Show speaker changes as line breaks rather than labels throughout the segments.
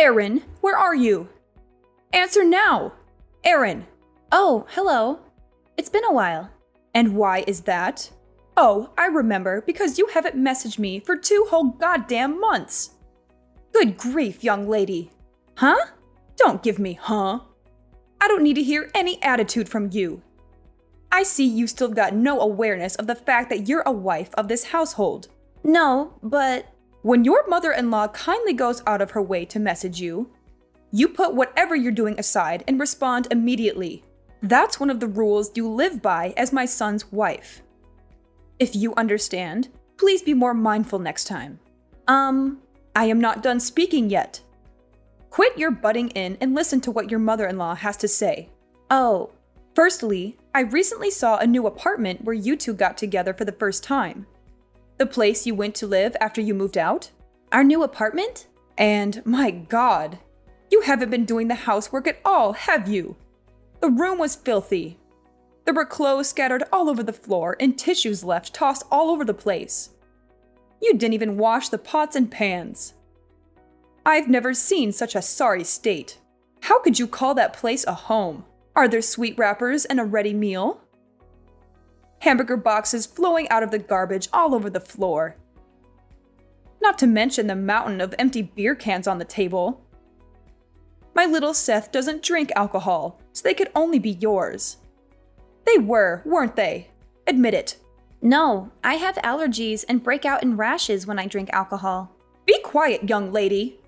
Aaron, where are you? Answer now! Aaron!
Oh, hello. It's been a while.
And why is that? Oh, I remember, because you haven't messaged me for 2 whole goddamn months. Good grief, young lady. Huh? Don't give me huh. I don't need to hear any attitude from you. I see you still got no awareness of the fact that you're a wife of this household.
No, but
When your mother-in-law kindly goes out of her way to message you, you put whatever you're doing aside and respond immediately. That's one of the rules you live by as my son's wife. If you understand, please be more mindful next time. I am not done speaking yet. Quit your butting in and listen to what your mother-in-law has to say.
oh,
Firstly, I recently saw a new apartment where you two got together for the first time. The place you went to live after you moved out?
our new apartment?
And my God, you haven't been doing the housework at all, have you? The room was filthy. There were clothes scattered all over the floor and tissues left tossed all over the place. You didn't even wash the pots and pans. I've never seen such a sorry state. How could you call that place a home? Are there sweet wrappers and a ready meal? Hamburger boxes flowing out of the garbage all over the floor. Not to mention the mountain of empty beer cans on the table. My little Seth doesn't drink alcohol, so they could only be yours. They were, weren't they? Admit it.
No, I have allergies and break out in rashes when I drink alcohol.
Be quiet, young lady.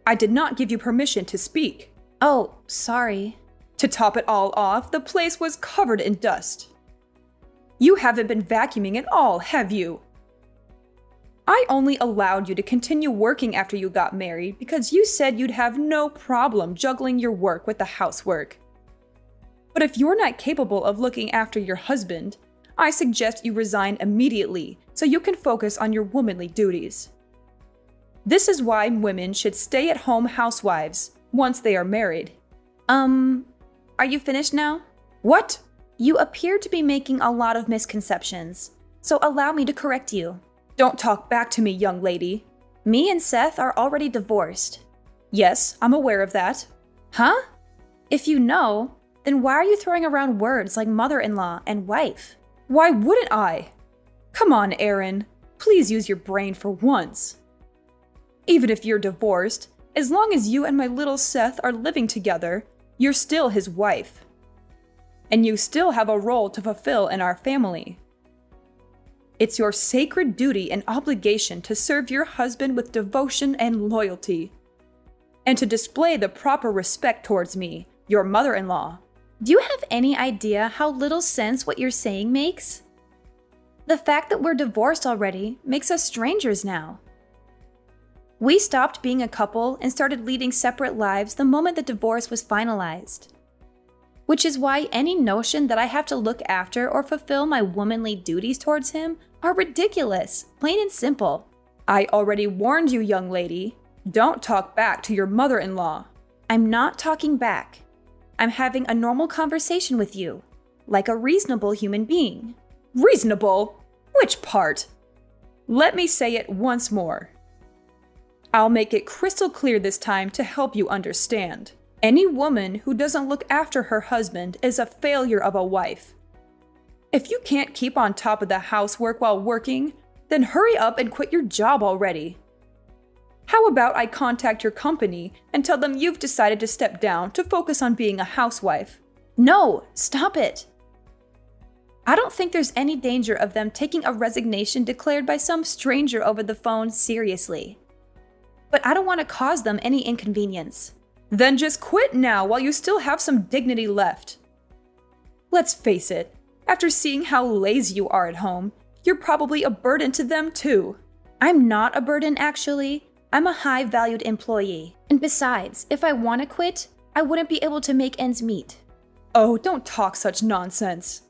I did not give you permission to speak.
Oh, sorry.
To top it all off, the place was covered in dust. You haven't been vacuuming at all, have you? I only allowed you to continue working after you got married because you said you'd have no problem juggling your work with the housework. But if you're not capable of looking after your husband, I suggest you resign immediately so you can focus on your womanly duties. This is why women should stay at home housewives once they are married.
Are you finished now?
What?
You appear to be making a lot of misconceptions, so allow me to correct you.
Don't talk back to me, young lady.
Me and Seth are already divorced.
Yes, I'm aware of that.
Huh? If you know, then why are you throwing around words like mother-in-law and wife?
Why wouldn't I? Come on, Aaron. Please use your brain for once. Even if you're divorced, as long as you and my little Seth are living together, you're still his wife. And you still have a role to fulfill in our family. It's your sacred duty and obligation to serve your husband with devotion and loyalty, and to display the proper respect towards me, your mother-in-law.
Do you have any idea how little sense what you're saying makes? The fact that we're divorced already makes us strangers now. We stopped being a couple and started leading separate lives the moment the divorce was finalized. Which is why any notion that I have to look after or fulfill my womanly duties towards him are ridiculous, plain and simple.
I already warned you, young lady. Don't talk back to your mother-in-law.
I'm not talking back. I'm having a normal conversation with you, like a reasonable human being.
Reasonable? Which part? Let me say it once more. I'll make it crystal clear this time to help you understand. Any woman who doesn't look after her husband is a failure of a wife. If you can't keep on top of the housework while working, then hurry up and quit your job already. How about I contact your company and tell them you've decided to step down to focus on being a housewife?
No, stop it. I don't think there's any danger of them taking a resignation declared by some stranger over the phone seriously. But I don't want to cause them any inconvenience.
Then just quit now while you still have some dignity left. Let's face it, after seeing how lazy you are at home, you're probably a burden to them too.
I'm not a burden, actually. I'm a high-valued employee. And besides, if I want to quit, I wouldn't be able to make ends meet.
Oh, don't talk such nonsense.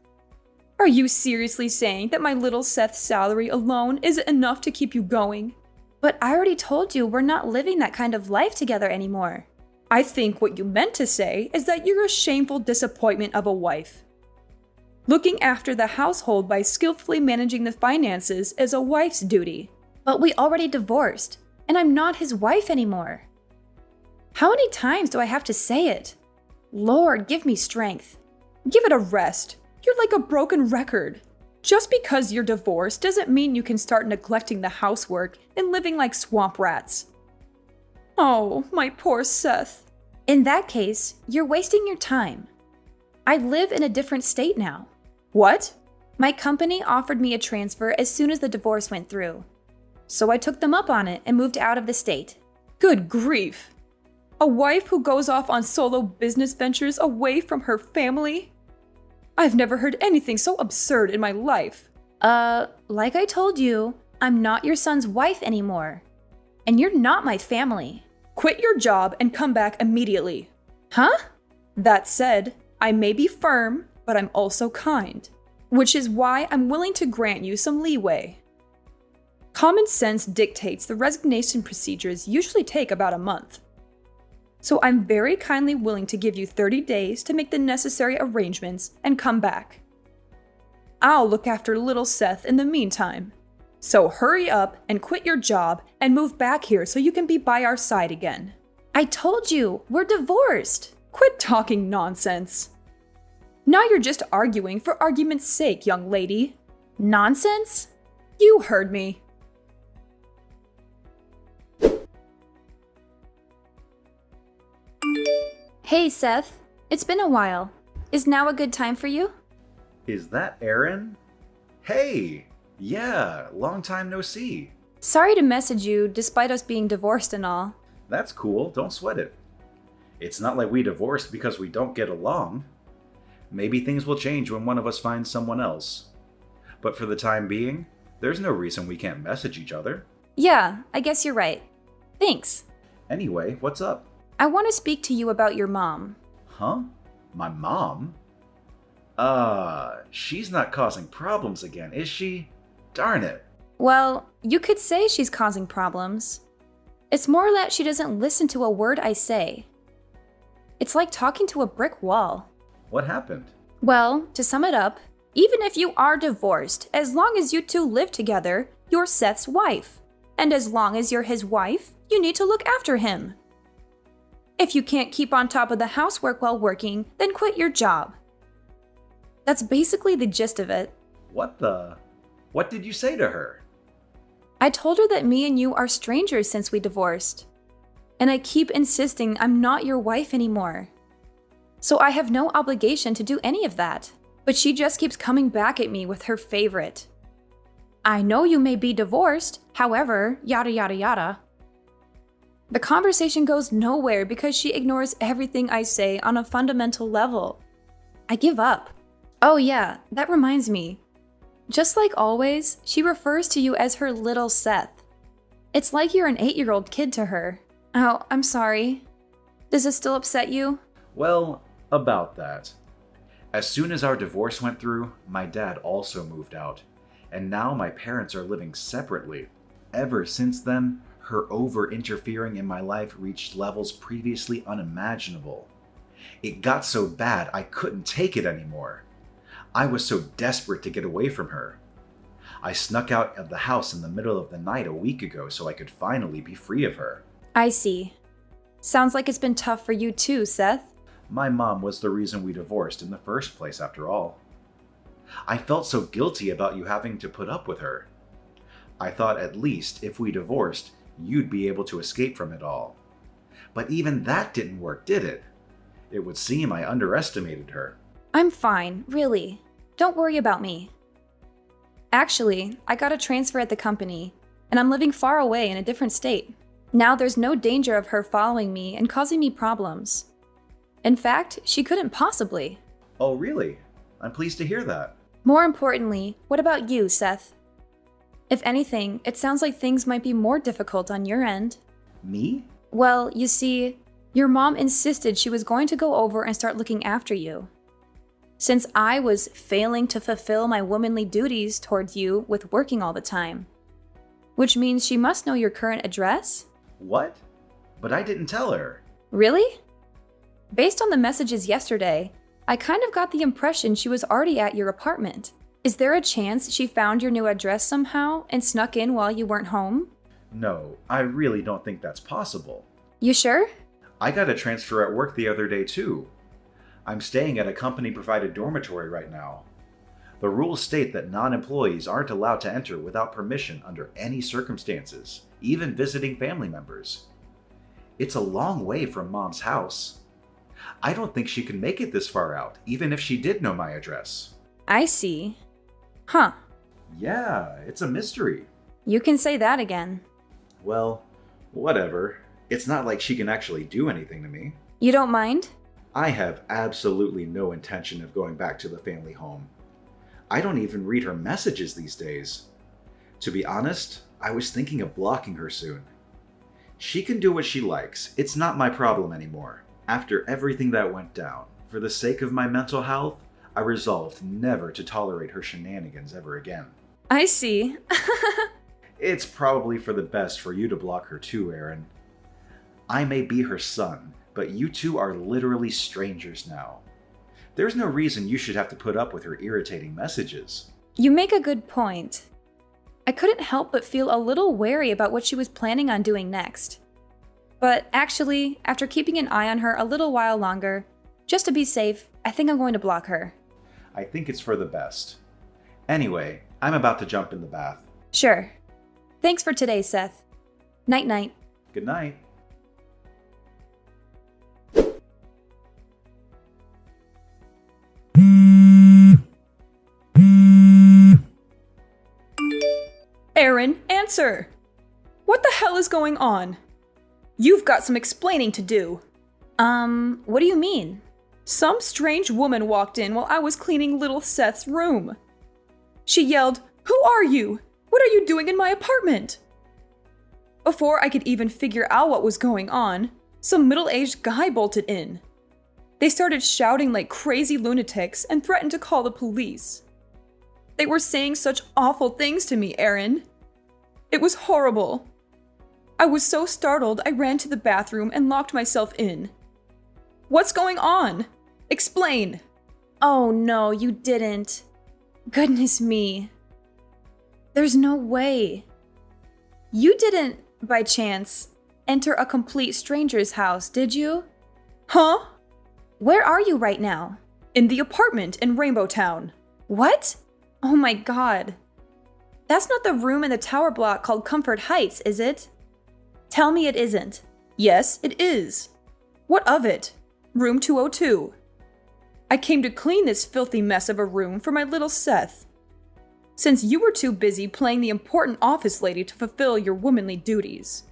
Are you seriously saying that my little Seth's salary alone isn't enough to keep you going?
But I already told you we're not living that kind of life together anymore.
I think what you meant to say is that you're a shameful disappointment of a wife. Looking after the household by skillfully managing the finances is a wife's duty.
But we already divorced, and I'm not his wife anymore. How many times do I have to say it? Lord, give me strength.
Give it a rest. You're like a broken record. Just because you're divorced doesn't mean you can start neglecting the housework and living like swamp rats. Oh, my poor Seth.
In that case, you're wasting your time. I live in a different state now.
What?
My company offered me a transfer as soon as the divorce went through. So I took them up on it and moved out of the state.
Good grief. A wife who goes off on solo business ventures away from her family? I've never heard anything so absurd in my life.
Like I told you, I'm not your son's wife anymore. And you're not my family.
Quit your job and come back immediately.
Huh?
That said, I may be firm, but I'm also kind, which is why I'm willing to grant you some leeway. Common sense dictates the resignation procedures usually take about a month. So I'm very kindly willing to give you 30 days to make the necessary arrangements and come back. I'll look after little Seth in the meantime. So hurry up and quit your job and move back here so you can be by our side again.
I told you, we're divorced.
Quit talking nonsense. Now you're just arguing for argument's sake, young lady.
Nonsense?
You heard me.
Hey, Seth. It's been a while. Is now a good time for you?
Is that Aaron? Hey! Yeah, long time no see.
Sorry to message you despite us being divorced and all.
That's cool, don't sweat it. It's not like we divorced because we don't get along. Maybe things will change when one of us finds someone else. But for the time being, there's no reason we can't message each other.
Yeah, I guess you're right. Thanks.
Anyway, what's up?
I want to speak to you about your mom.
Huh? My mom? She's not causing problems again, is she? Darn it.
Well, you could say she's causing problems. It's more that she doesn't listen to a word I say. It's like talking to a brick wall.
What happened?
Well, to sum it up, even if you are divorced, as long as you two live together, you're Seth's wife. And as long as you're his wife, you need to look after him. If you can't keep on top of the housework while working, then quit your job. That's basically the gist of it.
What did you say to her?
I told her that me and you are strangers since we divorced. And I keep insisting I'm not your wife anymore. So I have no obligation to do any of that. But she just keeps coming back at me with her favorite. I know you may be divorced, however, yada yada yada. The conversation goes nowhere because she ignores everything I say on a fundamental level. I give up. Oh yeah, that reminds me. Just like always, she refers to you as her little Seth. It's like you're an 8-year-old kid to her. Oh, I'm sorry. Does this still upset you?
Well, about that. As soon as our divorce went through, my dad also moved out. And now my parents are living separately. Ever since then, her over-interfering in my life reached levels previously unimaginable. It got so bad I couldn't take it anymore. I was so desperate to get away from her. I snuck out of the house in the middle of the night a week ago so I could finally be free of her.
I see. Sounds like it's been tough for you too, Seth.
My mom was the reason we divorced in the first place, after all. I felt so guilty about you having to put up with her. I thought at least if we divorced, you'd be able to escape from it all. But even that didn't work, did it? It would seem I underestimated her.
I'm fine, really. Don't worry about me. Actually, I got a transfer at the company, and I'm living far away in a different state. Now there's no danger of her following me and causing me problems. In fact, she couldn't possibly.
Oh, really? I'm pleased to hear that.
More importantly, what about you, Seth? If anything, it sounds like things might be more difficult on your end.
Me?
Well, you see, your mom insisted she was going to go over and start looking after you. Since I was failing to fulfill my womanly duties towards you with working all the time. Which means she must know your current address?
What? But I didn't tell her.
Really? Based on the messages yesterday, I kind of got the impression she was already at your apartment. Is there a chance she found your new address somehow and snuck in while you weren't home?
No, I really don't think that's possible.
You sure?
I got a transfer at work the other day too. I'm staying at a company-provided dormitory right now. The rules state that non-employees aren't allowed to enter without permission under any circumstances, even visiting family members. It's a long way from Mom's house. I don't think she can make it this far out, even if she did know my address.
I see. Huh.
Yeah, it's a mystery.
You can say that again.
Well, whatever. It's not like she can actually do anything to me.
You don't mind?
I have absolutely no intention of going back to the family home. I don't even read her messages these days. To be honest, I was thinking of blocking her soon. She can do what she likes. It's not my problem anymore. After everything that went down, for the sake of my mental health, I resolved never to tolerate her shenanigans ever again.
I see.
It's probably for the best for you to block her too, Aaron. I may be her son, but you two are literally strangers now. There's no reason you should have to put up with her irritating messages.
You make a good point. I couldn't help but feel a little wary about what she was planning on doing next. But actually, after keeping an eye on her a little while longer, just to be safe, I think I'm going to block her.
I think it's for the best. Anyway, I'm about to jump in the bath.
Sure. Thanks for today, Seth. Night-night.
Good night.
Aaron, answer! What the hell is going on? You've got some explaining to do.
What do you mean?
Some strange woman walked in while I was cleaning little Seth's room. She yelled, "Who are you? What are you doing in my apartment?" Before I could even figure out what was going on, some middle-aged guy bolted in. They started shouting like crazy lunatics and threatened to call the police. They were saying such awful things to me, Aaron. It was horrible. I was so startled I ran to the bathroom and locked myself in. What's going on? Explain.
Oh no, you didn't. Goodness me. There's no way. You didn't, by chance, enter a complete stranger's house, did you?
Huh?
Where are you right now?
In the apartment in Rainbow Town.
What? Oh my god. That's not the room in the tower block called Comfort Heights, is it? Tell me it isn't.
Yes, it is. What of it? Room 202. I came to clean this filthy mess of a room for my little Seth. Since you were too busy playing the important office lady to fulfill your womanly duties.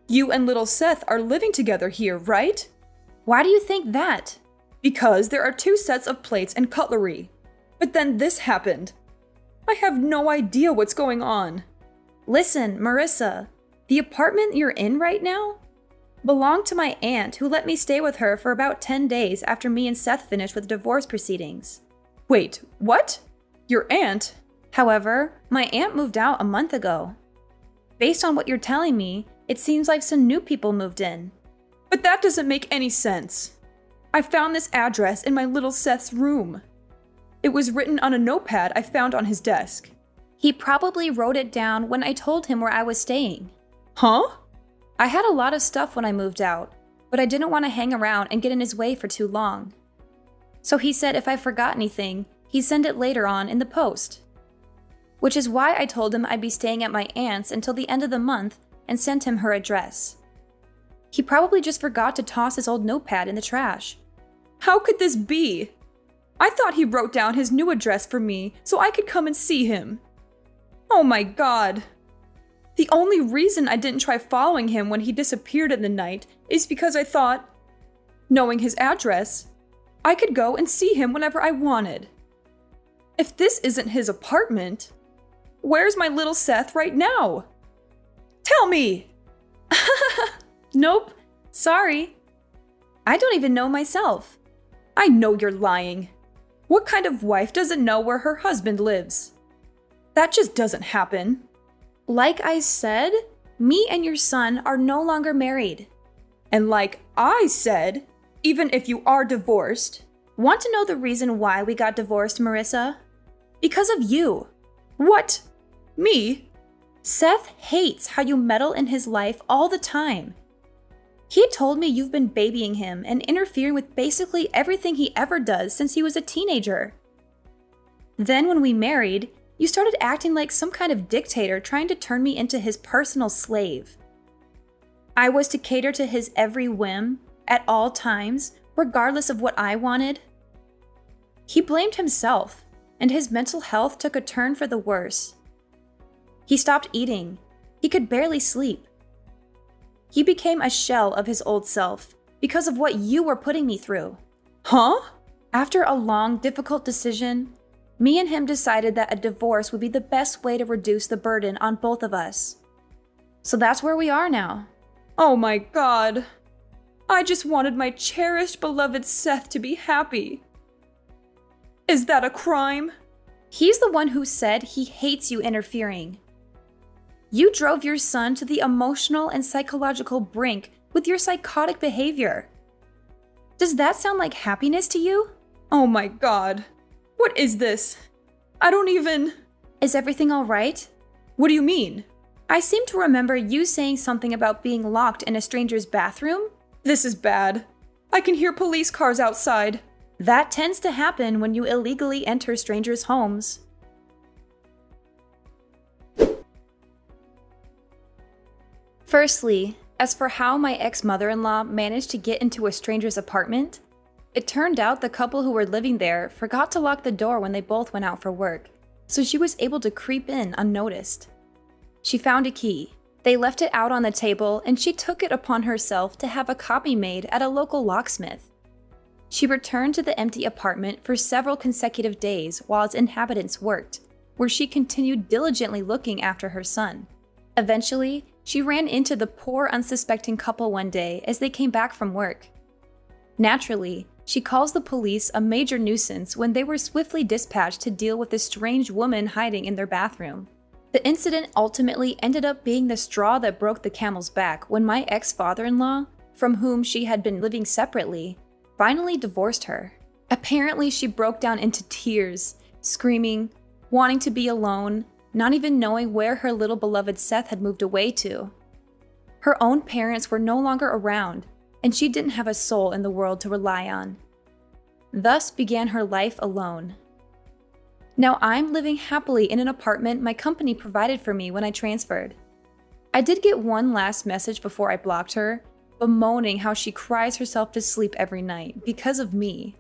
You and little Seth are living together here, right?
Why do you think that?
Because there are 2 sets of plates and cutlery. But then this happened. I have no idea what's going on.
Listen, Marissa, the apartment you're in right now belonged to my aunt who let me stay with her for about 10 days after me and Seth finished with divorce proceedings.
Wait, what? Your aunt?
However, my aunt moved out a month ago. Based on what you're telling me, it seems like some new people moved in.
But that doesn't make any sense. I found this address in my little Seth's room. It was written on a notepad I found on his desk.
He probably wrote it down when I told him where I was staying.
Huh?
I had a lot of stuff when I moved out, but I didn't want to hang around and get in his way for too long. So he said if I forgot anything, he'd send it later on in the post. Which is why I told him I'd be staying at my aunt's until the end of the month and sent him her address. He probably just forgot to toss his old notepad in the trash.
How could this be? I thought he wrote down his new address for me so I could come and see him. Oh my god. The only reason I didn't try following him when he disappeared in the night is because I thought, knowing his address, I could go and see him whenever I wanted. If this isn't his apartment, where's my little Seth right now? Tell me!
Nope, sorry. I don't even know myself.
I know you're lying. What kind of wife doesn't know where her husband lives? That just doesn't happen.
Like I said, me and your son are no longer married.
And like I said, even if you are divorced.
Want to know the reason why we got divorced, Marissa? Because of you.
What? Me?
Seth hates how you meddle in his life all the time. He told me you've been babying him and interfering with basically everything he ever does since he was a teenager. Then when we married, you started acting like some kind of dictator trying to turn me into his personal slave. I was to cater to his every whim, at all times, regardless of what I wanted. He blamed himself, and his mental health took a turn for the worse. He stopped eating. He could barely sleep. He became a shell of his old self because of what you were putting me through.
Huh?
After a long, difficult decision, me and him decided that a divorce would be the best way to reduce the burden on both of us. So that's where we are now.
Oh my God. I just wanted my cherished, beloved Seth to be happy. Is that a crime?
He's the one who said he hates you interfering. You drove your son to the emotional and psychological brink with your psychotic behavior. Does that sound like happiness to you?
Oh my God. What is this? I don't even...
Is everything all right?
What do you mean?
I seem to remember you saying something about being locked in a stranger's bathroom.
This is bad. I can hear police cars outside.
That tends to happen when you illegally enter strangers' homes. Firstly, as for how my ex-mother-in-law managed to get into a stranger's apartment, it turned out the couple who were living there forgot to lock the door when they both went out for work, so she was able to creep in unnoticed. She found a key. They left it out on the table, and she took it upon herself to have a copy made at a local locksmith. She returned to the empty apartment for several consecutive days while its inhabitants worked, where she continued diligently looking after her son. Eventually, she ran into the poor, unsuspecting couple one day as they came back from work. Naturally, she calls the police a major nuisance when they were swiftly dispatched to deal with a strange woman hiding in their bathroom. The incident ultimately ended up being the straw that broke the camel's back when my ex-father-in-law, from whom she had been living separately, finally divorced her. Apparently, she broke down into tears, screaming, wanting to be alone, not even knowing where her little beloved Seth had moved away to. Her own parents were no longer around, and she didn't have a soul in the world to rely on. Thus began her life alone. Now I'm living happily in an apartment my company provided for me when I transferred. I did get one last message before I blocked her, bemoaning how she cries herself to sleep every night because of me.